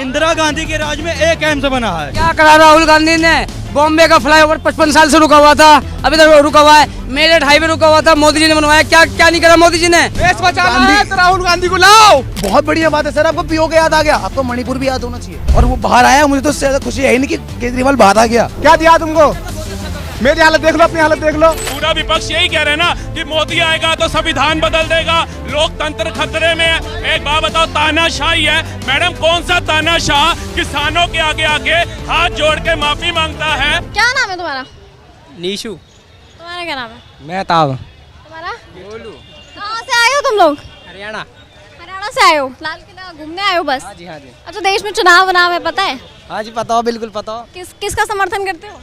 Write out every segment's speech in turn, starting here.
इंदिरा गांधी के राज में एक एम्स बना है। क्या करा राहुल गांधी ने? बॉम्बे का फ्लाईओवर 55 साल से रुका हुआ था, अभी तक रुका हुआ है। मेरठ हाईवे रुका हुआ था, मोदी जी ने बनवाया। क्या क्या नहीं करा मोदी जी ने? देश बचाना है तो राहुल गांधी को लाओ। बहुत बढ़िया बात है सर, आपको पीओके याद आ गया, आपको मणिपुर भी याद होना चाहिए। और वो बाहर आया, मुझे तो उससे ज्यादा खुशी है ही नहीं कि केजरीवाल बाहर आ गया। क्या दिया तुमको? मेरी हालत देख लो, अपनी हालत देख लो। पूरा विपक्ष यही कह रहे हैं ना कि मोदी आएगा तो संविधान बदल देगा, लोकतंत्र खतरे में है। एक बात बताओ, तानाशाही है मैडम, कौन सा तानाशाह किसानों के आगे आके हाथ जोड़ के माफी मांगता है? क्या नाम है तुम्हारा? नीशू। तुम्हारा क्या नाम है? मेहताब। तुम्हारा? गोलू। कहाँ से आए हो तुम लोग? हरियाणा। हरियाणा से आए हो? लाल किला घूमने आए हो बस? हाँ जी, हाँ जी। अच्छा, देश में चुनाव है पता है? हाँ जी पता हो, बिल्कुल पता हो। किसका समर्थन करते हो?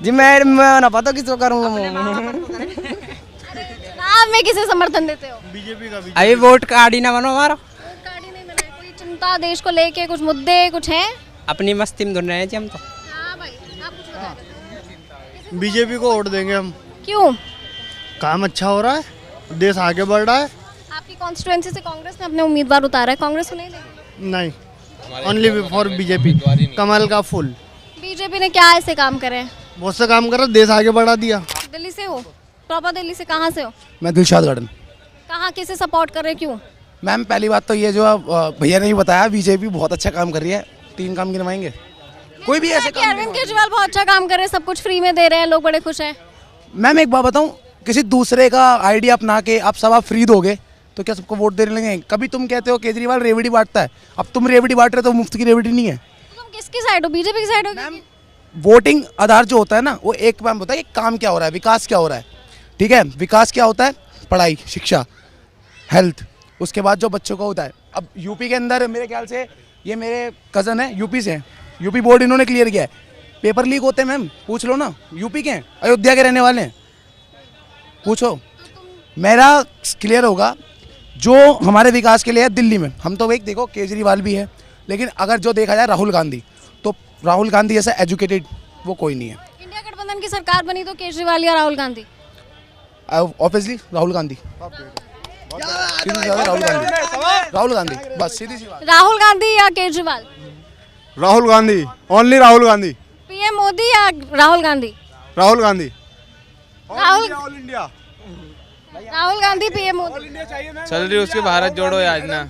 जी मैं ना पता किसको करूँगा। चुनाव में किसे समर्थन देते हो? बीजेपी का। अभी वोट कार्ड ही ना बनो हमारा। वोट कार्ड ही नहीं बना है। कोई चिंता देश को लेके, कुछ मुद्दे कुछ हैं? अपनी मस्ती में धुन रहे हैं जी हम तो। हाँ भाई, आप कुछ बता रहे थे। बीजेपी को वोट देंगे हम। क्यों? काम अच्छा हो रहा है, देश आगे बढ़ रहा है। आपकी कॉन्स्टिट्यूएंसी से कांग्रेस ने अपने उम्मीदवार उतारा है, कांग्रेस को नहीं लेगी? नहीं, ओनली फॉर बीजेपी। कमल का फूल। बीजेपी ने क्या ऐसे काम करे हैं? बहुत से काम करा, देश आगे बढ़ा दिया। दिल्ली से हो? प्रॉपर दिल्ली से? कहाँ से हो? मैं दिलशाद गार्डन। कहाँ किसे सपोर्ट कर रहे हैं, क्यों? मैम पहली बात तो ये जो भैया ने भी बताया, बीजेपी बहुत अच्छा काम कर रही है। 3 काम गिनवाएंगे, कोई भी ऐसे काम। अरविंद केजरीवाल बहुत अच्छा काम कर रहे हैं, सब कुछ फ्री में दे रहे हैं, लोग बड़े खुश हैं। मैम एक बात बताऊं, किसी दूसरे का आइडिया अपना के आप सब आप फ्री दोगे तो क्या सबको वोट देने लगे? कभी तुम कहते हो केजरीवाल रेवड़ी बांटता है, अब तुम रेवड़ी बांट रहे हो तो मुफ्त की रेवड़ी नहीं है। तो तुम किसकी साइड हो? बीजेपी की साइड हो? मैम वोटिंग आधार जो होता है ना, वो एक मैम होता है कि काम क्या हो रहा है, विकास क्या हो रहा है। ठीक है, विकास क्या होता है? पढ़ाई, शिक्षा, हेल्थ, उसके बाद जो बच्चों को होता है। अब यूपी के अंदर मेरे ख्याल से ये मेरे कज़न है, यूपी से हैं, यूपी बोर्ड इन्होंने क्लियर किया है। पेपर लीक होते हैं मैम, पूछ लो ना, यूपी के हैं, अयोध्या के रहने वाले हैं, पूछो। मेरा क्लियर होगा जो हमारे विकास के लिए है दिल्ली में। हम तो भाई देखो केजरीवाल भी है, लेकिन अगर जो देखा जाए राहुल गांधी, तो राहुल गांधी जैसा एजुकेटेड वो कोई नहीं है। इंडिया गठबंधन की सरकार बनी तो केजरीवाल या राहुल गांधी? ऑब्वियसली राहुल गांधी। राहुल गांधी, राहुल गांधी, बस सीधी सी बात। राहुल गांधी या केजरीवाल? राहुल गांधी, ओनली राहुल गांधी। पीएम मोदी या Rahul Gandhi? Rahul Gandhi. Rahul all India. Rahul Gandhi, PM Modi. चल रही उसकी भारत जोड़ो आज ना।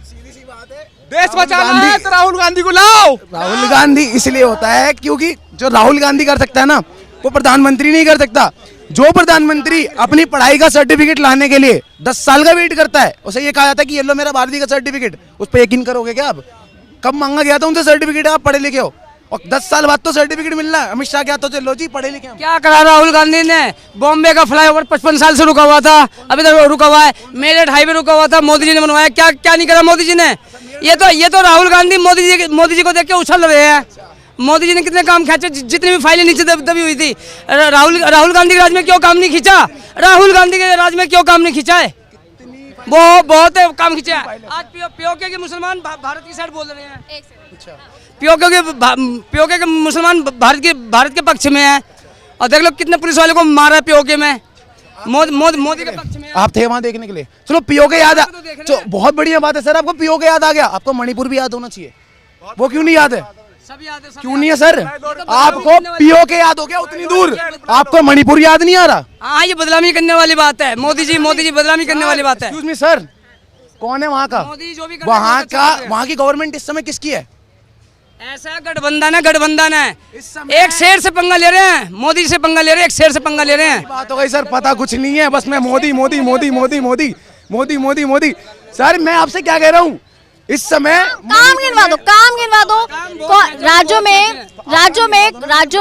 देश बचाना है तो राहुल गांधी को लाओ। राहुल गांधी इसलिए होता है क्योंकि जो राहुल गांधी कर सकता है ना, वो प्रधानमंत्री नहीं कर सकता। जो प्रधानमंत्री अपनी पढ़ाई का सर्टिफिकेट लाने के लिए 10 साल का वेट करता है, उसे ये कहा जाता है कि ये लो मेरा भारतीय का सर्टिफिकेट, उस पर यकीन करोगे क्या आप? कब मांगा गया था उनसे सर्टिफिकेट? आप पढ़े लिखे हो और 10 साल बाद तो सर्टिफिकेट मिलना है। अमित शाह क्या तो चलो जी पढ़े लिखे। क्या करा राहुल गांधी ने? बॉम्बे का फ्लाईओवर 55 साल से रुका हुआ था, अभी तक रुका हुआ है। मेरठ हाईवे रुका हुआ था, मोदी जी ने बनवाया। क्या क्या नहीं करा मोदी जी ने? ये तो राहुल गांधी मोदी जी को देख के उछल रहे हैं। मोदी जी ने कितने काम खींचे, जितनी भी फाइलें नीचे दबी हुई थी। राहुल गांधी के राज में क्यों काम नहीं खींचा? राहुल गांधी के राज में क्यों काम नहीं खींचा है? वो बहुत काम खींचा है। आज पीओके के मुसलमान भारत की साइड बोल रहे हैं। पीओके के मुसलमान भारत के पक्ष में है, और देख लो कितने पुलिस वाले को मारा है पीओके में। मोदी के पक्ष में आप थे वहाँ देखने के लिए। चलो पीओके याद आ, तो बहुत बढ़िया बात है सर, आपको पीओके याद आ गया। आपको मणिपुर भी याद होना चाहिए, वो क्यों नहीं याद है? सब याद है। क्यों नहीं है सर? आपको पीओके याद हो गया उतनी दूर, आपको मणिपुर याद नहीं आ रहा? हाँ, ये बदनामी करने वाली बात है। मोदी जी बदनामी करने वाली बात है। एक्सक्यूज मी सर, कौन है वहाँ का? मोदी जो भी कर रहे हैं, वहाँ की गवर्नमेंट इस समय किसकी है? ऐसा गठबंधन है। एक शेर से पंगा ले रहे हैं, मोदी से पंगा ले रहे हैं, एक शेर से पंगा ले रहे हैं। बात हो गई सर, पता कुछ नहीं है, बस मैं मोदी मोदी मोदी मोदी मोदी मोदी मोदी मोदी। सर मैं आपसे क्या कह रहा हूँ, इस समय काम गिनवा दो, काम गिनवा दो। राज्यों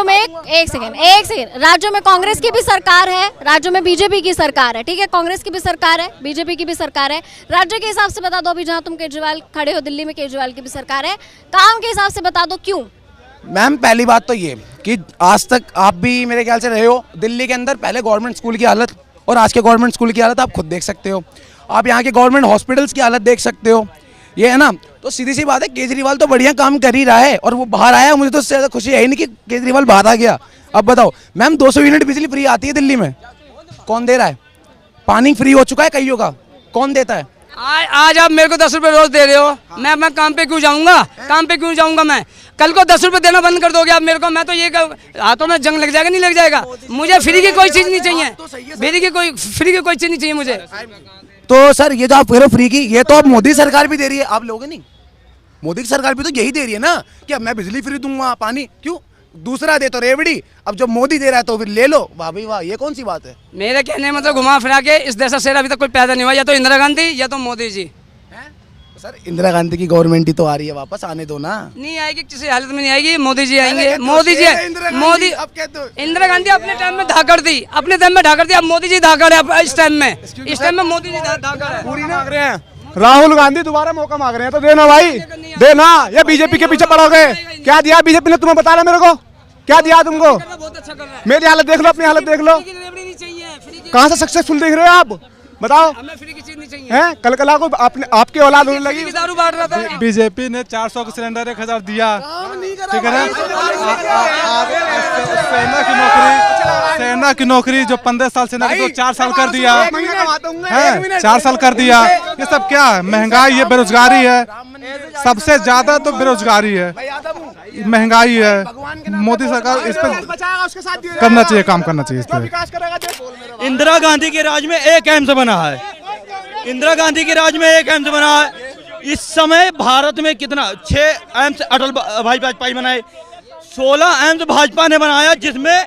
में एक सेकेंड, राज्यों में कांग्रेस की भी सरकार है, राज्यों में बीजेपी की सरकार है। ठीक है, कांग्रेस की भी सरकार है, बीजेपी की भी सरकार है। राज्य के हिसाब से बता दो, अभी जहाँ तुम केजरीवाल खड़े हो दिल्ली में, केजरीवाल की भी सरकार है। काम के हिसाब से बता दो क्यों? मैम पहली बात तो ये कि आज तक आप भी मेरे ख्याल से रहे हो दिल्ली के अंदर, पहले गवर्नमेंट स्कूल की हालत और आज के गवर्नमेंट स्कूल की हालत आप खुद देख सकते हो। आप यहाँ के गवर्नमेंट हॉस्पिटल्स की हालत देख सकते हो, ये है ना। तो सीधी सी बात है, केजरीवाल तो बढ़िया काम कर ही रहा है और वो बाहर आया, मुझे तो उससे ज़्यादा खुशी है ही नहीं कि केजरीवाल बाहर आ गया। अब बताओ मैम, 200 यूनिट बिजली फ्री आती है दिल्ली में, कौन दे रहा है? पानी फ्री हो चुका है कईयों का, कौन देता है? आज आप मेरे को 10 रुपए रोज दे रहे हो, मैं काम पे क्यों जाऊंगा? काम पे क्यों जाऊंगा मैं? कल को 10 रुपए देना बंद कर दोगे आप मेरे को, मैं तो ये हाथों में जंग लग जाएगा, नहीं लग जाएगा? मुझे फ्री की कोई चीज नहीं चाहिए, फ्री की कोई चीज नहीं चाहिए मुझे। तो सर ये जो आप कह रहे हो फ्री की, ये तो अब मोदी सरकार भी दे रही है, आप लोगे नहीं? मोदी की सरकार भी तो यही दे रही है ना कि अब मैं बिजली फ्री दूंगा, पानी क्यों? दूसरा दे तो रेवड़ी, अब जब मोदी दे रहा है तो फिर ले लो। वाह भाई वाह, ये कौन सी बात है? मेरे कहने में मतलब घुमा फिरा के इस देश का शेर अभी तक कोई पैदा नहीं हुआ, या तो इंदिरा गांधी या तो मोदी जी। सर इंदिरा गांधी की गवर्नमेंट ही तो आ रही है, वापस आने दो ना। नहीं आएगी, किसी हालत में नहीं आएगी, मोदी जी आएंगे। मोदी जी, मोदी, इंदिरा गांधी अपने टाइम में धाकड़ दी, अपने टाइम में धाकड़ दी, अब मोदी जी धाकड़ है इस टाइम में, इस टाइम में मोदी जी धाकड़ है। पूरी मांग रहे हैं, राहुल गांधी दोबारा मौका मांग रहे हैं, तो देना भाई, देना। ये बीजेपी के पीछे पड़ोगे? क्या दिया बीजेपी ने तुम्हें? बता रहे मेरे को, क्या दिया तुमको? बहुत अच्छा कर रहा है। मेरी हालत देख लो, अपनी हालत देख लो, कहाँ से सक्सेसफुल दिख रहे हो आप? बताओ, हमें फ्री की चीज नहीं चाहिए। हैं? कल को आपकी औलाद होने लगी। दारू बांट रहा था। बीजेपी ने 400 का सिलेंडर 1000 दिया, ठीक है ना? सेना की नौकरी जो 15 साल सेना की, 4 साल कर दिया है, 4 साल कर दिया। ये सब क्या है? महंगाई है, बेरोजगारी है, सबसे ज्यादा तो बेरोजगारी है, महंगाई है। मोदी सरकार इस पर करना चाहिए, काम करना चाहिए इस पर। इंदिरा गांधी के राज में एक एम्स बना है, इंदिरा गांधी के राज में एक एम्स बना है। इस समय भारत में कितना 6 एम्स अटल भाई वाजपेयी बनाए, 16 एम्स भाजपा ने बनाया, जिसमें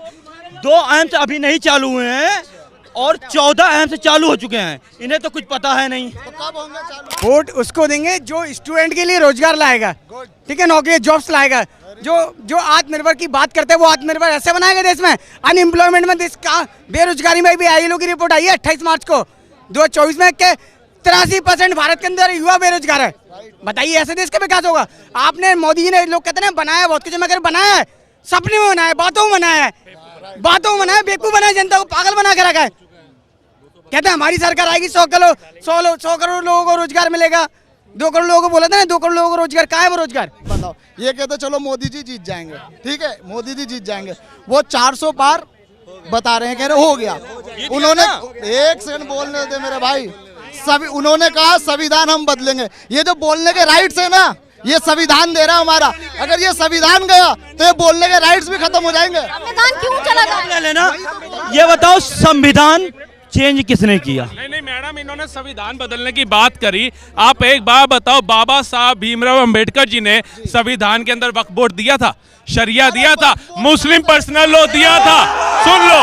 2 एम्स अभी नहीं चालू हुए हैं और 14 एम्स चालू हो चुके हैं। इन्हें तो कुछ पता है नहीं। वोट उसको देंगे जो स्टूडेंट के लिए रोजगार लाएगा, ठीक है, नौकरी जॉब्स लाएगा, जो आत्मनिर्भर की बात करते हैं वो आत्मनिर्भर ऐसे बनाएगा देश में। अनएम्प्लॉयमेंट में देश का, बेरोजगारी में भी आईएलओ की रिपोर्ट आई है 28 मार्च को 2024 में के 83% भारत के अंदर युवा बेरोजगार है। बताइए ऐसे देश का विकास होगा? आपने, मोदी जी ने, लोग कहते हैं बनाया बहुत कुछ, मगर बनाया है सपने में बनाया, बातों में बनाया है, बातों में बनाया, बेवकूफ बनाया, जनता को पागल बना के रखा है। कहते हैं हमारी सरकार आएगी 100 करोड़ लोगों को रोजगार मिलेगा। 2 करोड़ लोगों को बोला था ना, 2 करोड़ लोगों को रोजगार, कहाँ है वो रोजगार? बताओ, ये कहते चलो मोदी जी जीत जाएंगे, ठीक है, मोदी जी जीत जाएंगे, वो 400 पार बता रहे हैं, कह रहे हो गया। उन्होंने, एक सेकंड बोलने दे मेरे भाई, सभी उन्होंने कहा संविधान हम बदलेंगे। ये जो बोलने के राइट्स है ना, ये संविधान दे रहा है हमारा। अगर ये संविधान गया तो ये बोलने के राइट्स भी खत्म हो जाएंगे। संविधान क्यों चला गया? लेना, ये बताओ संविधान चेंज किसने किया? नहीं मैडम, इन्होंने संविधान बदलने की बात करी। आप एक बात बताओ, बाबा साहब भीमराव अंबेडकर जी ने संविधान के अंदर वक्फ बोर्ड दिया था, शरिया दिया था, मुस्लिम पर्सनल लॉ दिया था, सुन लो,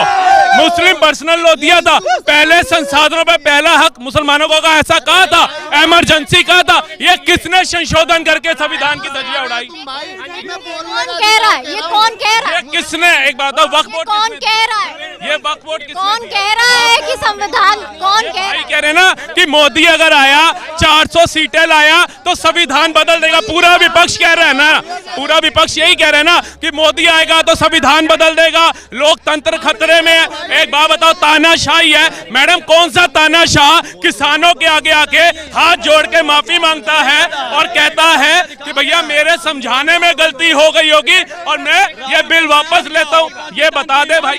मुस्लिम पर्सनल लॉ दिया था, पहले संसाधनों पे पहला हक मुसलमानों को का ऐसा कहा था, इमरजेंसी कहा था। ये किसने संशोधन करके संविधान की धज्जियां उड़ाई? कौन कह रहा है? ये कौन कह रहा है? ये किसने? एक बात बताओ, वक्फ बोर्ड कौन कह रहा है? ये वक्फ बोर्ड कौन कह रहा है कि संविधान, कौन कह रहा है? कह रहे ना कि मोदी अगर आया, 400 सीटें लाया तो संविधान बदल देगा। पूरा विपक्ष कह रहा है ना, पूरा विपक्ष यही कह रहे हैं ना कि मोदी आएगा तो संविधान बदल देगा, लोकतंत्र खतरे में है। एक बात बताओ, तानाशाही है मैडम, कौन सा तानाशाह किसानों के आगे आके हाथ जोड़ के माफी मांगता है और कहता है कि भैया मेरे समझाने में गलती हो गई होगी और मैं ये बिल वापस लेता हूं? ये बता दे भाई।